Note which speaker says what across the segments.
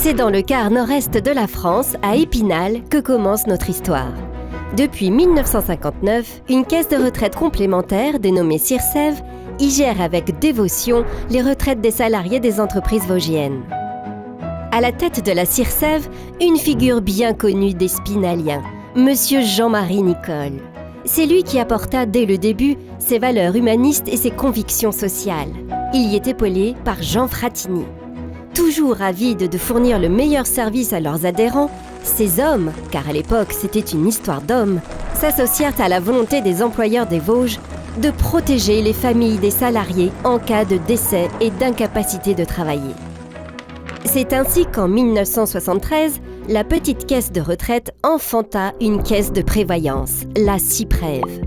Speaker 1: C'est dans le quart nord-est de la France, à Épinal, que commence notre histoire. Depuis 1959, une caisse de retraite complémentaire, dénommée CIRSEV, y gère avec dévotion les retraites des salariés des entreprises vosgiennes. À la tête de la CIRSEV, une figure bien connue des Spinaliens, Monsieur Jean-Marie Nicole. C'est lui qui apporta dès le début ses valeurs humanistes et ses convictions sociales. Il y est épaulé par Jean Fratini. Toujours avides de fournir le meilleur service à leurs adhérents, ces hommes, car à l'époque c'était une histoire d'hommes, s'associèrent à la volonté des employeurs des Vosges de protéger les familles des salariés en cas de décès et d'incapacité de travailler. C'est ainsi qu'en 1973, la petite caisse de retraite enfanta une caisse de prévoyance, la CIPREV.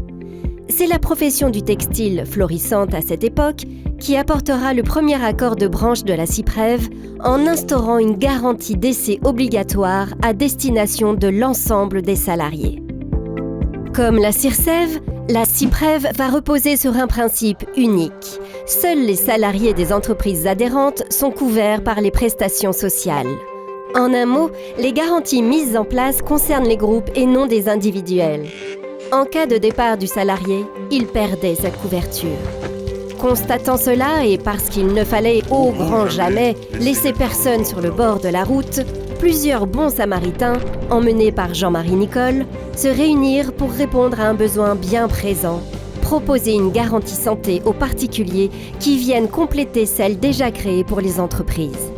Speaker 1: C'est la profession du textile florissante à cette époque qui apportera le premier accord de branche de la CIPREV en instaurant une garantie décès obligatoire à destination de l'ensemble des salariés. Comme la CIRSEV, la CIPREV va reposer sur un principe unique. Seuls les salariés des entreprises adhérentes sont couverts par les prestations sociales. En un mot, les garanties mises en place concernent les groupes et non des individuels. En cas de départ du salarié, il perdait sa couverture. Constatant cela, et parce qu'il ne fallait au grand jamais laisser personne sur le bord de la route, plusieurs bons samaritains, emmenés par Jean-Marie Nicole, se réunirent pour répondre à un besoin bien présent, proposer une garantie santé aux particuliers qui viennent compléter celle déjà créée pour les entreprises.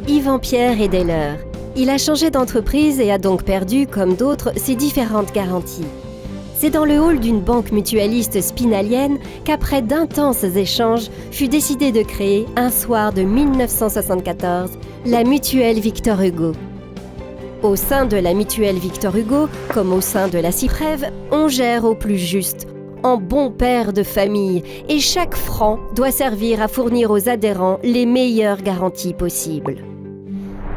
Speaker 1: Yvan Pierre est des leurs. Il a changé d'entreprise et a donc perdu, comme d'autres, ses différentes garanties. C'est dans le hall d'une banque mutualiste spinalienne qu'après d'intenses échanges, fut décidé de créer, un soir de 1974, la mutuelle Victor Hugo. Au sein de la mutuelle Victor Hugo, comme au sein de la CIPREV, on gère au plus juste, en bon père de famille, et chaque franc doit servir à fournir aux adhérents les meilleures garanties possibles.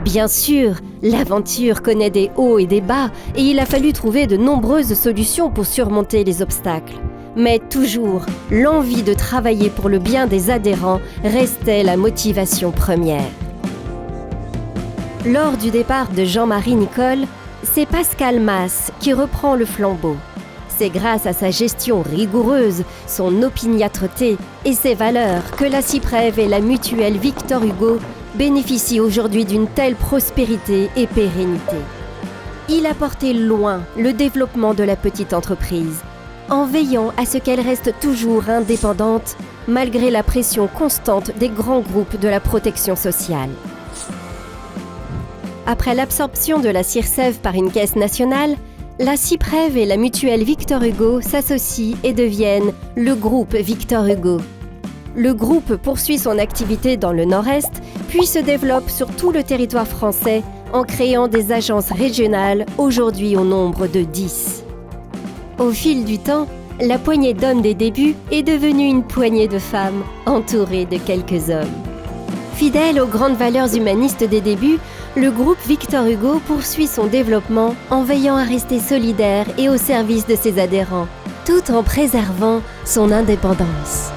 Speaker 1: Bien sûr, l'aventure connaît des hauts et des bas et il a fallu trouver de nombreuses solutions pour surmonter les obstacles. Mais toujours, l'envie de travailler pour le bien des adhérents restait la motivation première. Lors du départ de Jean-Marie Nicole, c'est Pascal Mas qui reprend le flambeau. C'est grâce à sa gestion rigoureuse, son opiniâtreté et ses valeurs que la CIPREV et la mutuelle Victor Hugo bénéficient aujourd'hui d'une telle prospérité et pérennité. Il a porté loin le développement de la petite entreprise, en veillant à ce qu'elle reste toujours indépendante, malgré la pression constante des grands groupes de la protection sociale. Après l'absorption de la CIRSEV par une caisse nationale, la CIPREV et la mutuelle Victor Hugo s'associent et deviennent le groupe Victor Hugo. Le groupe poursuit son activité dans le Nord-Est, puis se développe sur tout le territoire français en créant des agences régionales, aujourd'hui au nombre de 10. Au fil du temps, la poignée d'hommes des débuts est devenue une poignée de femmes, entourée de quelques hommes. Fidèle aux grandes valeurs humanistes des débuts, le groupe Victor Hugo poursuit son développement en veillant à rester solidaire et au service de ses adhérents, tout en préservant son indépendance.